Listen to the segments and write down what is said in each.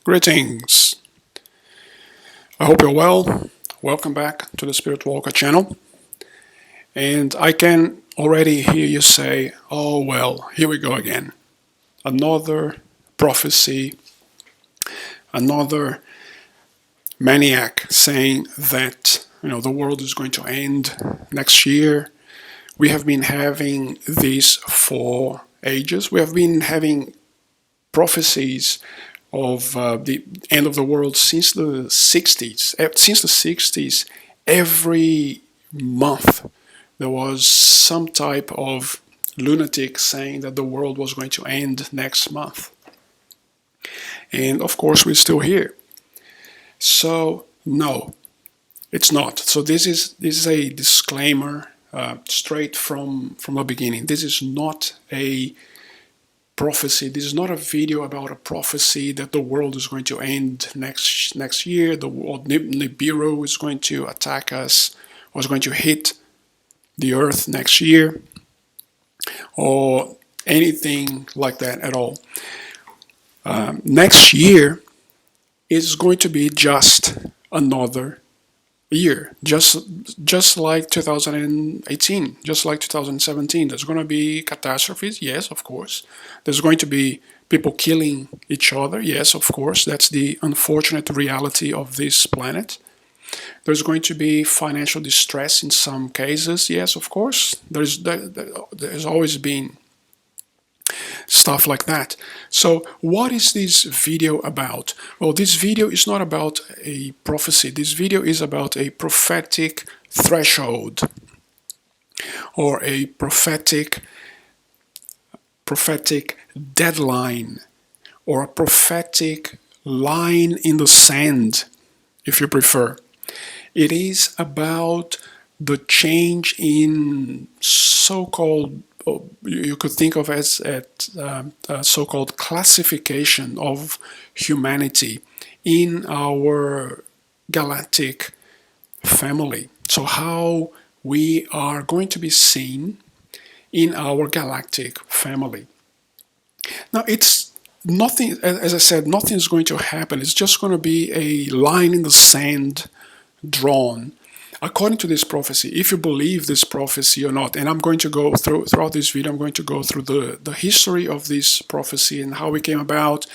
Greetings. I hope you're well. Welcome back to the Spirit Walker channel. And I can already hear you say, oh well, here we go again. Another prophecy, another maniac saying that the world is going to end next year. We have been having this for ages. We have been having prophecies of the end of the world since the 60s. Since the 60s, every month there was some type of lunatic saying that the world was going to end next month. And of course, we're still here. So, no, it's not. So this is a disclaimer straight from the beginning. This is not a prophecy. This is not a video about a prophecy that the world is going to end next year. The world Nibiru is going to attack us, or is going to hit the earth next year, or anything like that at all. Next year is going to be just another year, just like 2018, just like 2017. There's going to be catastrophes, yes, of course. There's going to be people killing each other, yes, of course. That's the unfortunate reality of this planet. There's going to be financial distress in some cases, yes, of course. There's always been stuff like that. So what is this video about? Well, this video is not about a prophecy. This video is about a prophetic threshold, or a prophetic deadline, or a prophetic line in the sand, if you prefer. It is about the change in so-called, you could think of as a so-called classification of humanity in our galactic family. So how we are going to be seen in our galactic family. Now, it's nothing, as I said, nothing is going to happen. It's just going to be a line in the sand drawn according to this prophecy, if you believe this prophecy or not. And I'm going to go throughout this video, I'm going to go through the history of this prophecy and how it came about.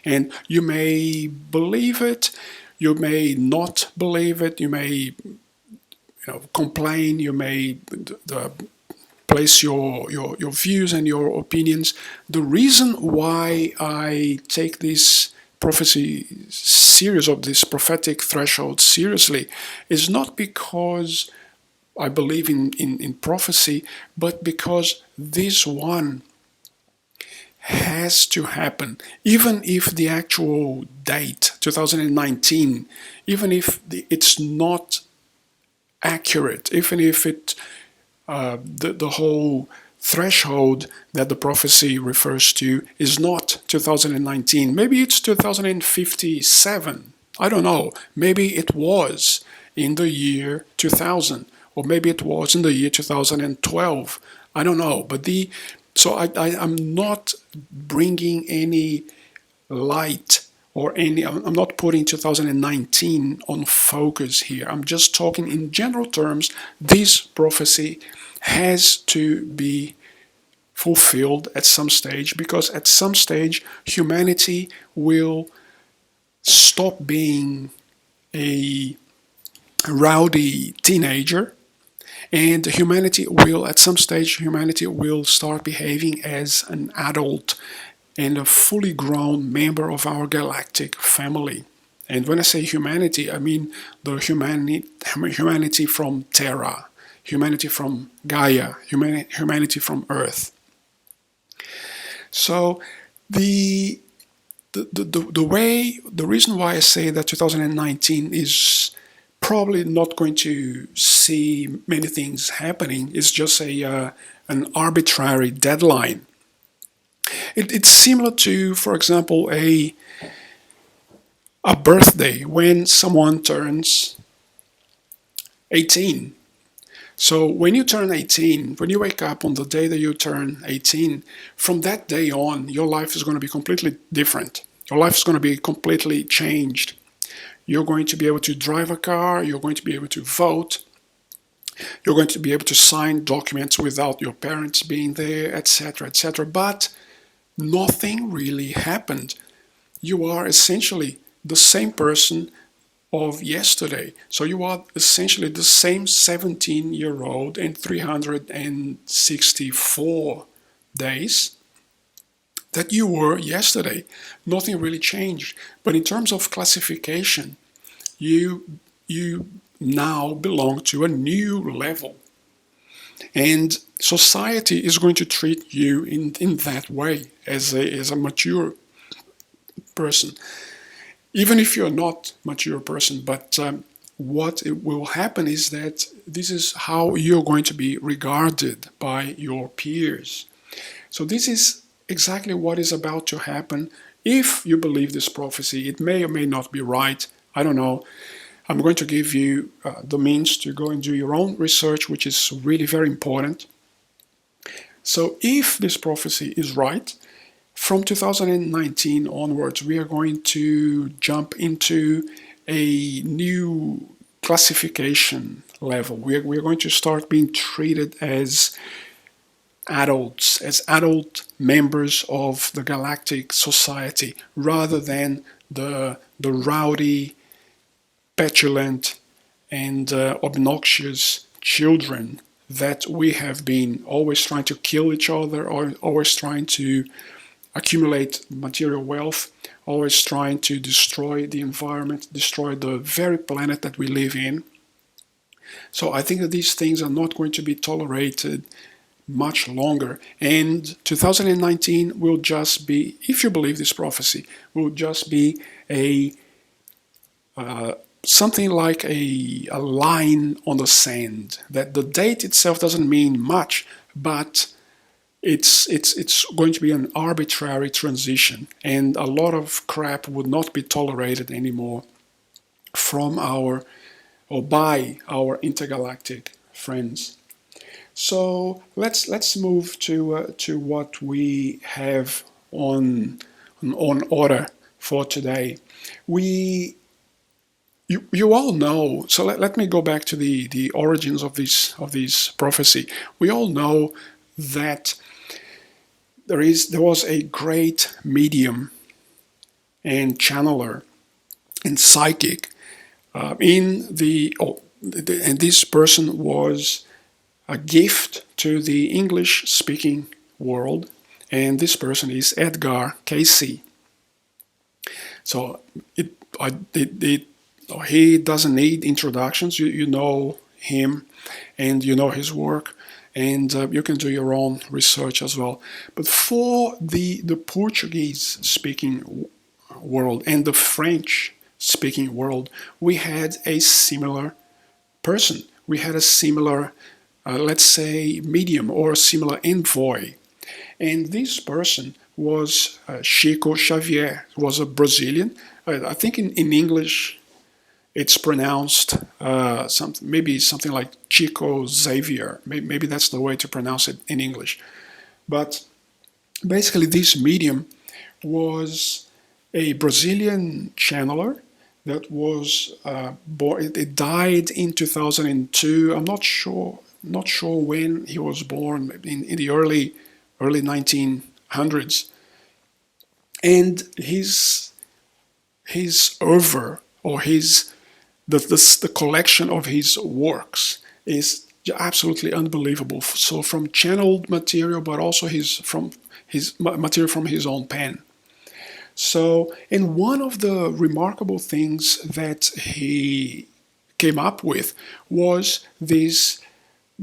And you may believe it, you may not believe it, you may complain, you may place your views and your opinions. The reason why I take this prophecy serious, of this prophetic threshold seriously, is not because I believe in prophecy, but because this one has to happen. Even if the actual date, 2019, even if it's not accurate, even if it the whole threshold that the prophecy refers to is not 2019. Maybe it's 2057. I don't know. Maybe it was in the year 2000, or maybe it was in the year 2012. I don't know. But I'm not bringing any light or I'm not putting 2019 on focus here. I'm just talking in general terms. This prophecy has to be fulfilled at some stage, because at some stage humanity will stop being a rowdy teenager, and at some stage humanity will start behaving as an adult and a fully grown member of our galactic family. And when I say humanity, I mean the humanity from Terra, humanity from Gaia, humanity from Earth. So the reason why I say that 2019 is probably not going to see many things happening is just an arbitrary deadline. It's similar to, for example, a birthday when someone turns 18. So when you turn 18, when you wake up on the day that you turn 18, from that day on, your life is going to be completely different. Your life is going to be completely changed. You're going to be able to drive a car, you're going to be able to vote, you're going to be able to sign documents without your parents being there, etc., etc. But nothing really happened. You are essentially the same person of yesterday. So you are essentially the same 17-year-old in 364 days that you were yesterday. Nothing really changed. But in terms of classification, you now belong to a new level. And society is going to treat you in that way as a mature person. Even if you're not a mature person, but what it will happen is that this is how you're going to be regarded by your peers. So this is exactly what is about to happen if you believe this prophecy. It may or may not be right. I don't know. I'm going to give you the means to go and do your own research, which is really very important. So if this prophecy is right, from 2019 onwards, we are going to jump into a new classification level. We're going to start being treated as adults, as adult members of the galactic society, rather than the rowdy, petulant, and obnoxious children that we have been always trying to kill each other, or always trying to accumulate material wealth, always trying to destroy the environment, destroy the very planet that we live in. So I think that these things are not going to be tolerated much longer. And 2019 will just be, if you believe this prophecy, will just be a something like a line on the sand. That the date itself doesn't mean much, but it's going to be an arbitrary transition, and a lot of crap would not be tolerated anymore from our or by our intergalactic friends. So let's move to what we have on order for today. You all know. So let me go back to the origins of this prophecy. We all know that there was a great medium and channeler and psychic and this person was a gift to the English-speaking world, and this person is Edgar Cayce. So he doesn't need introductions. You know him, and you know his work, and you can do your own research as well. But for the Portuguese-speaking world and the French-speaking world, we had a similar person. We had a similar, let's say, medium or a similar envoy. And this person was Chico Xavier. He was a Brazilian. I think in English it's pronounced maybe something like Chico Xavier. Maybe that's the way to pronounce it in English. But basically this medium was a Brazilian channeler that was born. It died in 2002. I'm not sure when he was born, in the early 1900s. And his oeuvre, or the collection of his works, is absolutely unbelievable. So from channeled material, but also from his material from his own pen. So, and one of the remarkable things that he came up with was the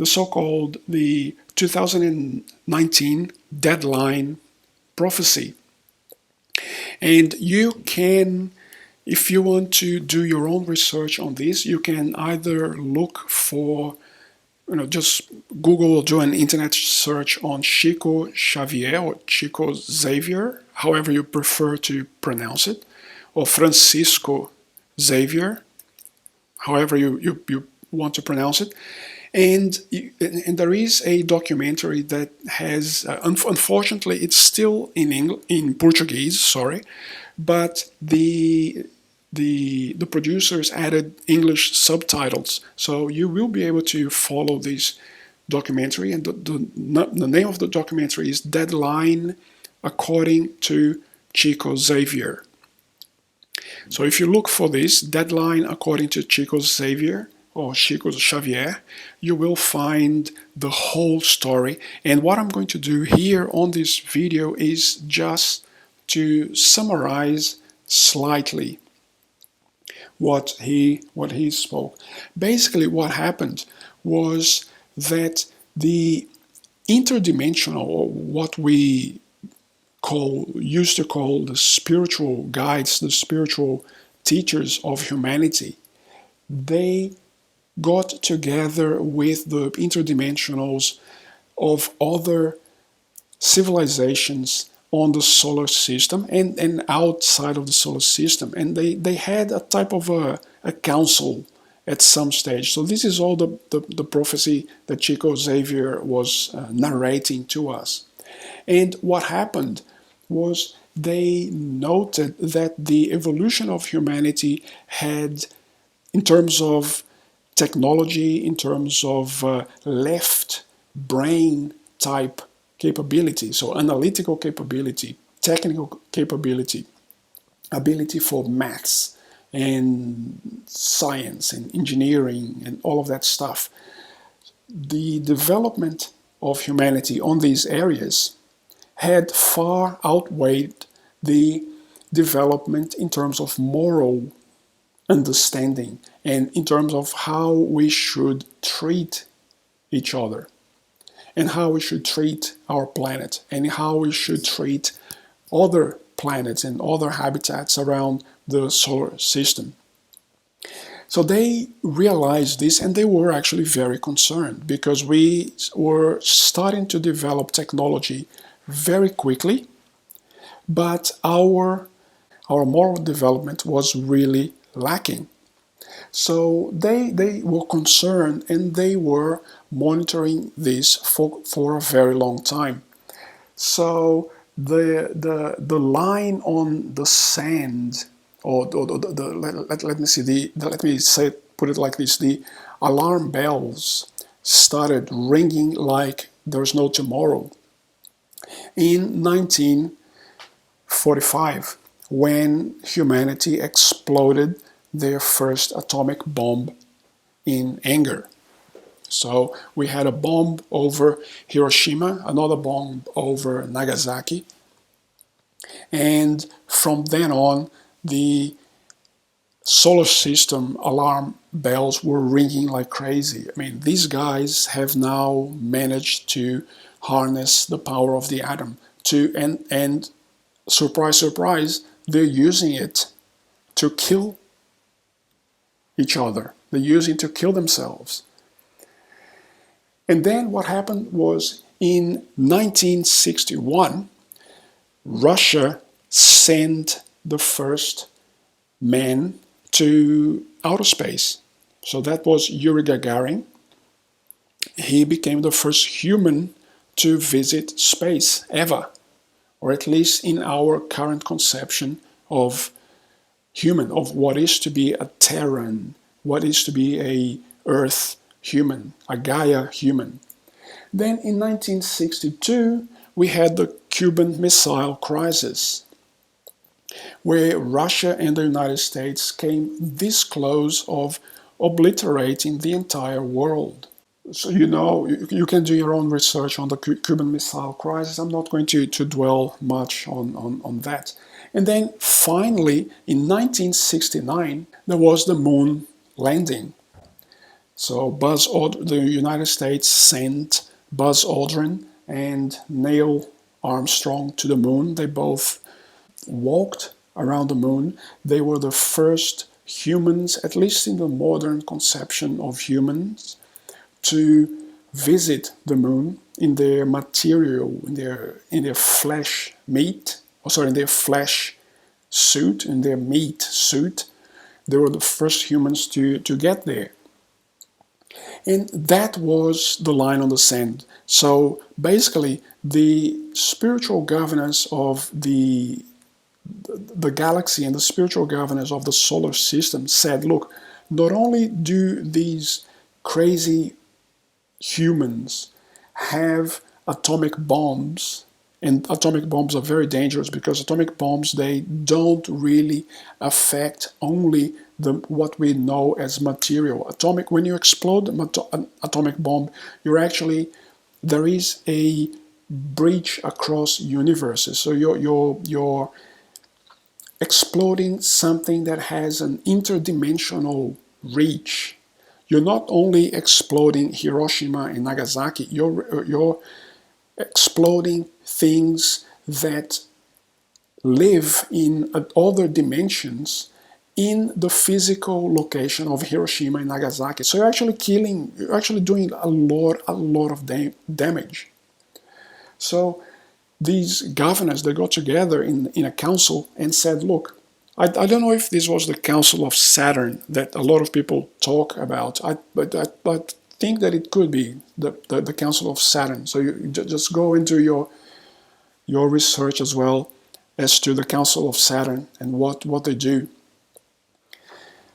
so-called the 2019 deadline prophecy. And you can, if you want to do your own research on this, you can either look for, just Google or do an internet search on Chico Xavier or Chico Xavier, however you prefer to pronounce it, or Francisco Xavier, however you want to pronounce it. And there is a documentary that has, unfortunately, it's still in Portuguese, sorry, but the producers added English subtitles, so you will be able to follow this documentary. And the name of the documentary is Deadline According to Chico Xavier. So if you look for this, Deadline According to Chico Xavier, or Chico Xavier, you will find the whole story. And what I'm going to do here on this video is just to summarize slightly what he spoke. Basically, what happened was that the interdimensional, or what we used to call the spiritual guides, the spiritual teachers of humanity, they got together with the interdimensionals of other civilizations on the solar system and outside of the solar system, and they had a type of a council at some stage. So this is all the prophecy that Chico Xavier was narrating to us. And what happened was they noted that the evolution of humanity had, in terms of technology, in terms of left brain type capability, so analytical capability, technical capability, ability for maths and science and engineering and all of that stuff. The development of humanity on these areas had far outweighed the development in terms of moral understanding and in terms of how we should treat each other and how we should treat our planet and how we should treat other planets and other habitats around the solar system. So they realized this, and they were actually very concerned because we were starting to develop technology very quickly, but our moral development was really lacking. So they were concerned, and they were monitoring this for a very long time. So the line on the sand, or let me see, let me say, put it like this: the alarm bells started ringing like there's no tomorrow in 1945, when humanity exploded their first atomic bomb in anger. So we had a bomb over Hiroshima, another bomb over Nagasaki, and from then on, the solar system alarm bells were ringing like crazy. I mean, these guys have now managed to harness the power of the atom and surprise, surprise, they're using it to kill each other. They're using it to kill themselves. And then what happened was, in 1961, Russia sent the first man to outer space. So that was Yuri Gagarin. He became the first human to visit space ever, or at least in our current conception of human, of what is to be a Terran, what is to be a Earth human, a Gaia human. Then in 1962, we had the Cuban Missile Crisis, where Russia and the United States came this close of obliterating the entire world. So you can do your own research on the Cuban Missile Crisis. I'm not going to dwell much on that. And then finally, in 1969, there was the moon landing. So the United States sent Buzz Aldrin and Neil Armstrong to the moon. They both walked around the moon. They were the first humans, at least in the modern conception of humans, to visit the moon in their material, in their flesh meat, in their flesh suit, in their meat suit. They were the first humans to get there. And that was the line on the sand. So basically, the spiritual governance of the galaxy and the spiritual governance of the solar system said, look, not only do these crazy humans have atomic bombs, and atomic bombs are very dangerous because atomic bombs, they don't really affect only what we know as material. When you explode an atomic bomb, there is a breach across universes. So you're exploding something that has an interdimensional reach. You're not only exploding Hiroshima and Nagasaki, you're exploding things that live in other dimensions in the physical location of Hiroshima and Nagasaki. So you're actually doing a lot of damage. So these governors, they got together in a council and said, look, I don't know if this was the Council of Saturn that a lot of people talk about, but I think that it could be the Council of Saturn. So you just go into your research as well as to the Council of Saturn and what they do.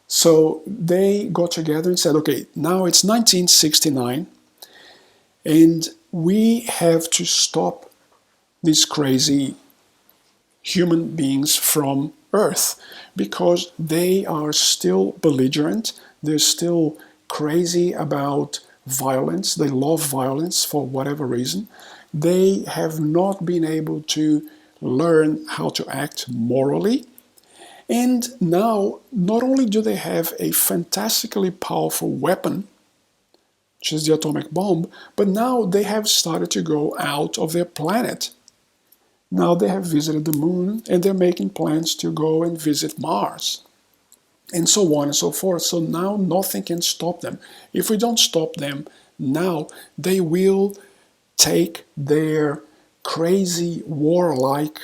So they got together and said, okay, now it's 1969, and we have to stop these crazy human beings from Earth because they are still belligerent, they're still crazy about violence, they love violence for whatever reason. They have not been able to learn how to act morally. And now, not only do they have a fantastically powerful weapon, which is the atomic bomb, but now they have started to go out of their planet. Now they have visited the moon and they're making plans to go and visit Mars, and so on and so forth. So now nothing can stop them. If we don't stop them now, they will take their crazy warlike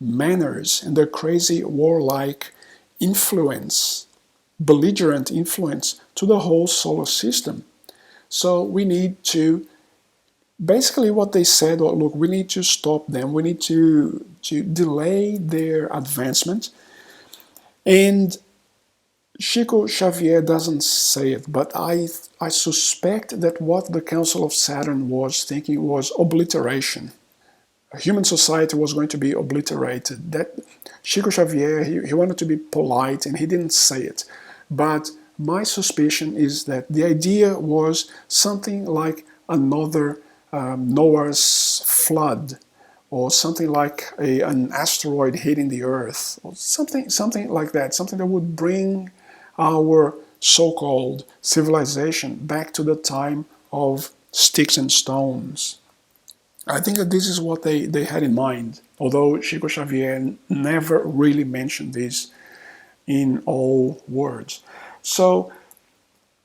manners and their crazy warlike influence, belligerent influence, to the whole solar system. So we need to, basically what they said, oh, look, we need to stop them, we need to delay their advancement. And Chico Xavier doesn't say it, but I suspect that what the Council of Saturn was thinking was obliteration. Human society was going to be obliterated. That Chico Xavier, he wanted to be polite and he didn't say it. But my suspicion is that the idea was something like another Noah's flood, or something like an asteroid hitting the Earth, or something like that, something that would bring our so-called civilization back to the time of sticks and stones. I think that this is what they had in mind, although Chico Xavier never really mentioned this in all words. So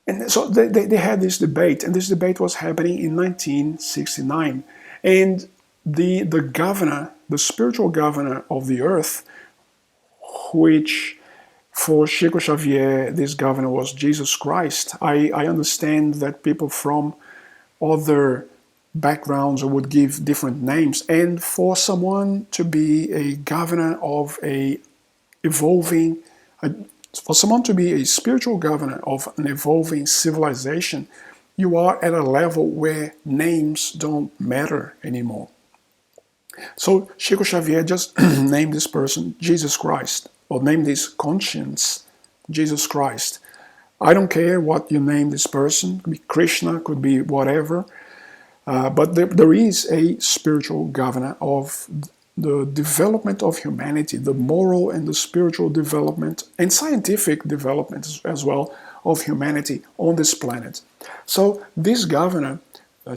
they had this debate, and this debate was happening in 1969. And the governor, the spiritual governor of the earth, which for Chico Xavier, this governor was Jesus Christ. I understand that people from other backgrounds would give different names, and for someone to be a governor of for someone to be a spiritual governor of an evolving civilization, you are at a level where names don't matter anymore. So Chico Xavier just named this person Jesus Christ, or named this conscience Jesus Christ. I don't care what you name this person, it could be Krishna, could be whatever, but there is a spiritual governor of the development of humanity, the moral and the spiritual development and scientific development as well of humanity on this planet. So this governor,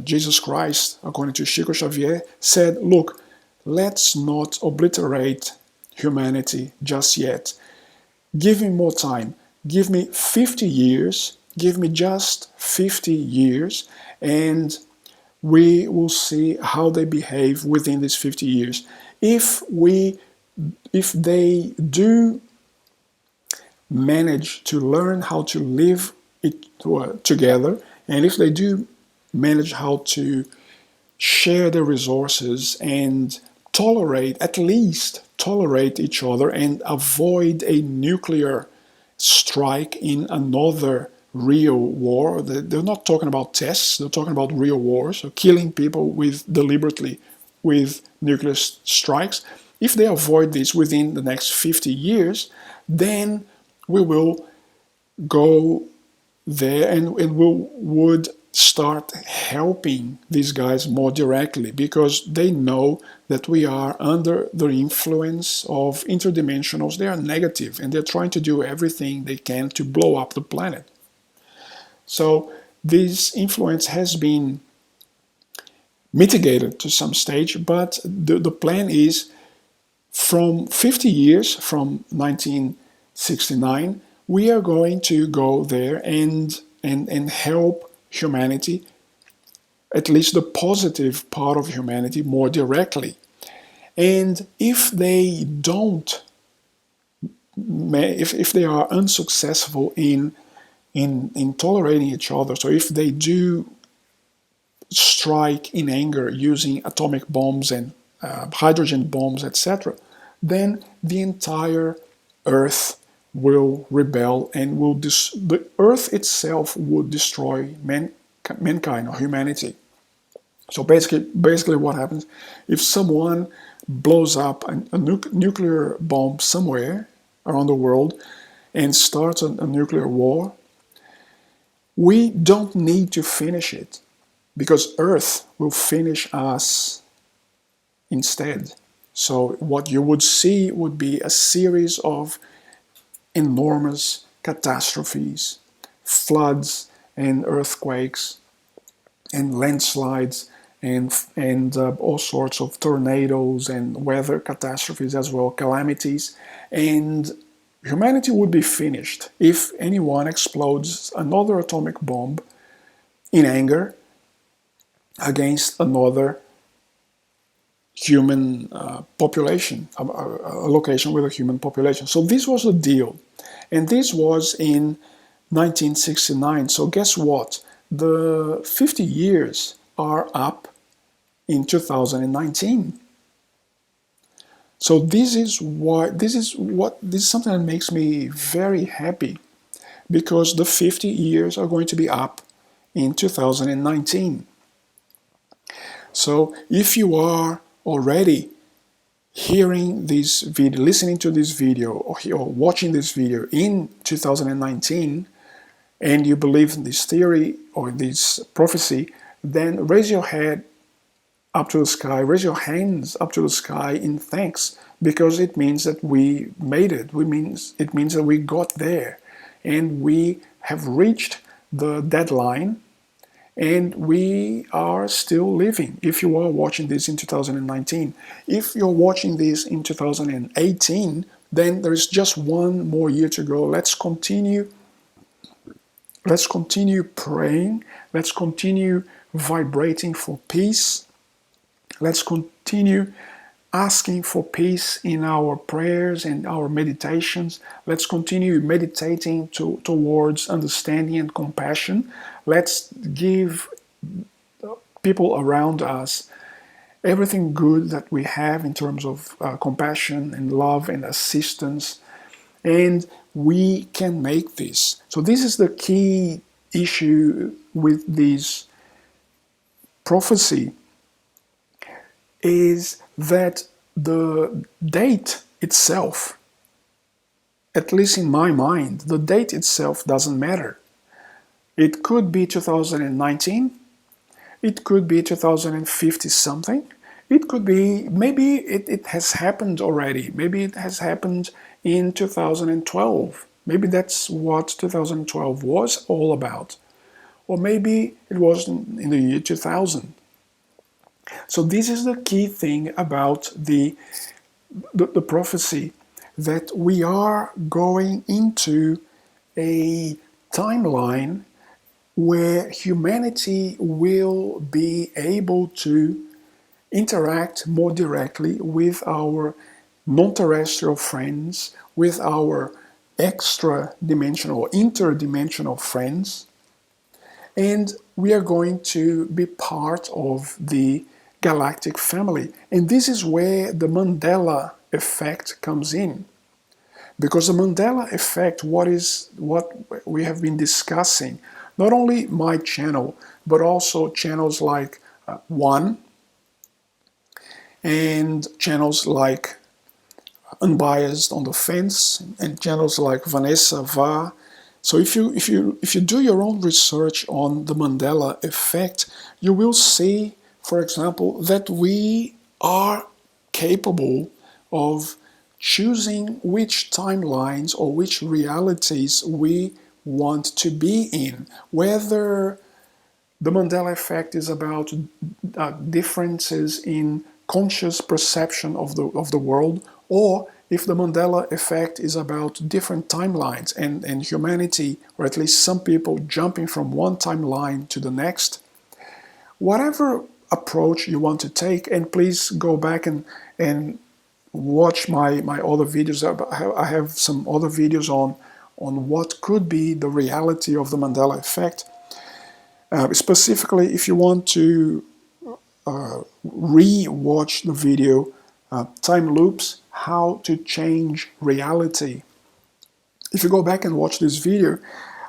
Jesus Christ, according to Chico Xavier, said, look, let's not obliterate humanity just yet. Give me more time. Give me 50 years. Give me just 50 years, and we will see how they behave within these 50 years. If they do manage to learn how to live together, And if they do manage how to share the resources and tolerate, at least tolerate each other and avoid a nuclear strike in another real war. They're not talking about tests, they're talking about real wars, so killing people deliberately with nuclear strikes. If they avoid this within the next 50 years, then we will go there and we would start helping these guys more directly, because they know that we are under the influence of interdimensionals. They are negative and they're trying to do everything they can to blow up the planet. So this influence has been mitigated to some stage, but the plan is from 50 years, from 1969, we are going to go there and help humanity, at least the positive part of humanity, more directly. And if they don't, if they are unsuccessful in tolerating each other, so if they do strike in anger using atomic bombs and hydrogen bombs, etc., then the entire Earth will rebel and the Earth itself would destroy mankind or humanity. So basically what happens if someone blows up a nuclear bomb somewhere around the world and starts a nuclear war, we don't need to finish it, because Earth will finish us instead. So what you would see would be a series of enormous catastrophes, floods and earthquakes and landslides and all sorts of tornadoes and weather catastrophes as well, calamities, and humanity would be finished if anyone explodes another atomic bomb in anger against another human population, a location with a human population. So this was the deal. And this was in 1969. So guess what? The 50 years are up in 2019. So this is something that makes me very happy, because the 50 years are going to be up in 2019. So if you are already hearing this video, listening to this video, or watching this video in 2019, and you believe in this theory or this prophecy, then raise your head up to the sky, raise your hands up to the sky in thanks, because it means that we made it. It means that we got there and we have reached the deadline, and we are still living. If you are watching this in 2019, if you're watching this in 2018, then there is just one more year to go. Let's continue praying. Let's continue vibrating for peace. Let's continue asking for peace in our prayers and our meditations. Let's continue meditating towards understanding and compassion. Let's give people around us everything good that we have in terms of compassion and love and assistance. And we can make this. So this is the key issue with this prophecy, is that the date itself, at least in my mind, the date itself doesn't matter. It could be 2019, it could be 2050 something, it could be, maybe it has happened already, maybe it has happened in 2012, maybe that's what 2012 was all about, or maybe it was in the year 2000. So this is the key thing about the prophecy, that we are going into a timeline where humanity will be able to interact more directly with our non-terrestrial friends, with our extra-dimensional, interdimensional friends, and we are going to be part of the galactic family. And this is where the Mandela effect comes in. Because the Mandela effect, what we have been discussing, not only my channel, but also channels like One and channels like Unbiased on the Fence and channels like Vanessa Va. So if you do your own research on the Mandela effect, you will see, for example, that we are capable of choosing which timelines or which realities we want to be in. Whether the Mandela effect is about differences in conscious perception of the world, or if the Mandela effect is about different timelines and humanity, or at least some people jumping from one timeline to the next. Whatever approach you want to take, and please go back and watch my other videos. I have some other videos on what could be the reality of the Mandela effect. Specifically, if you want to re-watch the video, Time Loops, How to Change Reality. If you go back and watch this video,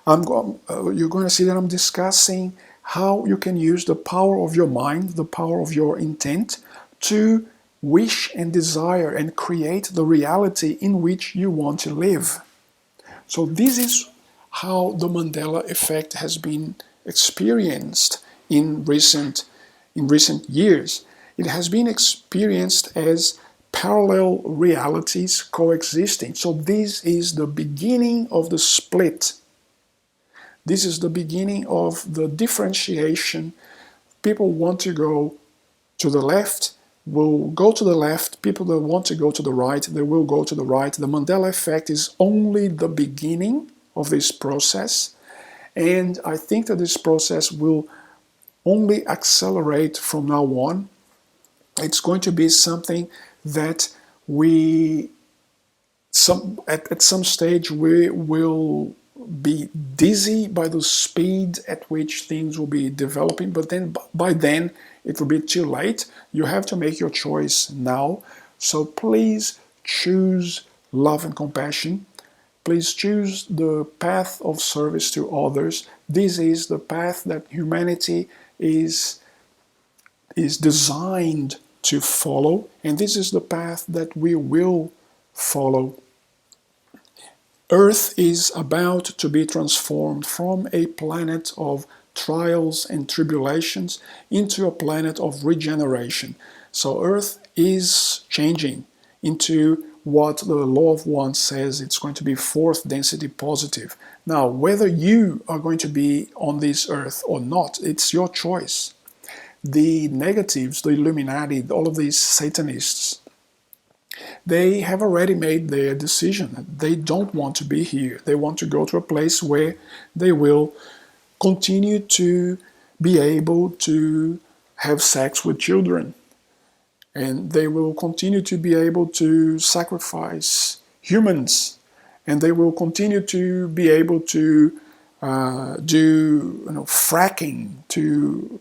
you're going to see that I'm discussing how you can use the power of your mind, the power of your intent, to wish and desire and create the reality in which you want to live. So this is how the Mandela effect has been experienced in recent years. It has been experienced as parallel realities coexisting. So this is the beginning of the split. This is the beginning of the differentiation. People want to go to the left will go to the left. People that want to go to the right, they will go to the right. The Mandela effect is only the beginning of this process. And I think that this process will only accelerate from now on. It's going to be something that at some stage we will be dizzy by the speed at which things will be developing, but then by then it will be too late. You have to make your choice now. So please choose love and compassion. Please choose the path of service to others. This is the path that humanity is designed to follow, and this is the path that we will follow. Earth is about to be transformed from a planet of trials and tribulations into a planet of regeneration. So Earth is changing into what the law of one says it's going to be fourth density positive. Now, whether you are going to be on this Earth or not, it's your choice. The negatives, the Illuminati, all of these Satanists, they have already made their decision. They don't want to be here. They want to go to a place where they will continue to be able to have sex with children. And they will continue to be able to sacrifice humans. And they will continue to be able to do fracking to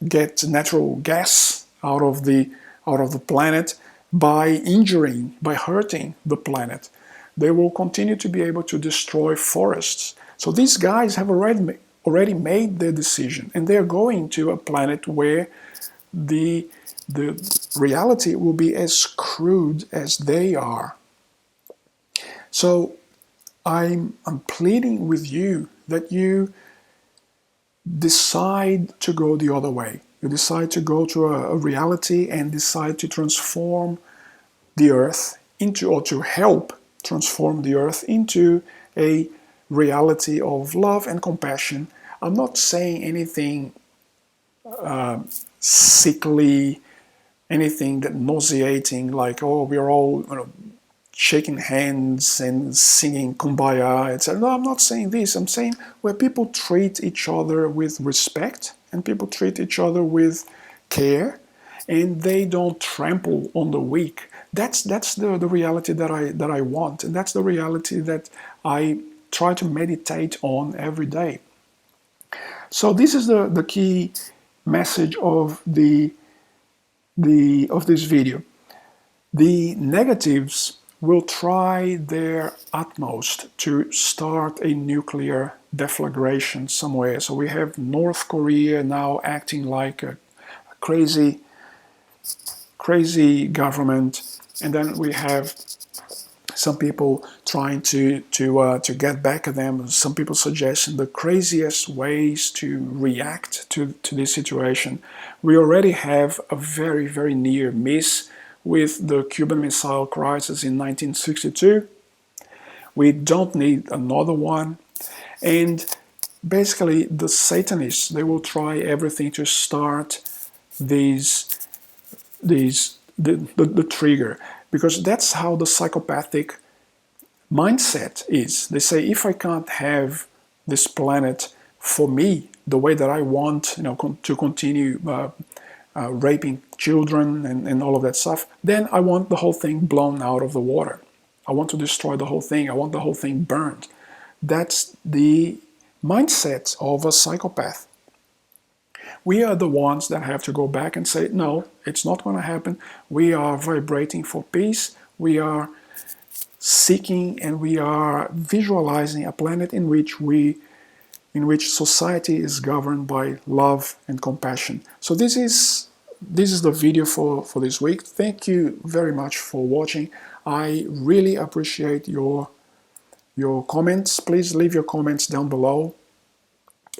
get natural gas out of the planet by injuring, by hurting the planet. They will continue to be able to destroy forests. So these guys have already made their decision, and they're going to a planet where the reality will be as crude as they are. So I'm pleading with you that you decide to go the other way. You decide to go to a reality and decide to transform the earth into, or to help transform the earth into a reality of love and compassion. I'm not saying anything sickly, anything that nauseating, like, oh, we're all shaking hands and singing kumbaya, etc. No, I'm not saying this. I'm saying where people treat each other with respect and people treat each other with care, and they don't trample on the weak. That's the reality that I want, and that's the reality that I try to meditate on every day. So this is the key message of of this video. The negatives will try their utmost to start a nuclear deflagration somewhere. So we have North Korea now acting like a crazy, crazy government, and then we have some people trying to get back at them. Some people suggesting the craziest ways to react to this situation. We already have a very, very near miss with the Cuban Missile Crisis in 1962. We don't need another one. And basically, the Satanists, they will try everything to start the trigger, because that's how the psychopathic mindset is. They say, if I can't have this planet for me the way that I want, to continue raping children and all of that stuff, then I want the whole thing blown out of the water. I want to destroy the whole thing. I want the whole thing burned. That's the mindset of a psychopath. We are the ones that have to go back and say, no, it's not going to happen. We are vibrating for peace. We are seeking and we are visualizing a planet in which society is governed by love and compassion. So this is the video for this week. Thank you very much for watching. I really appreciate your comments. Please leave your comments down below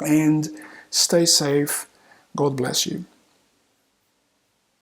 and stay safe. God bless you.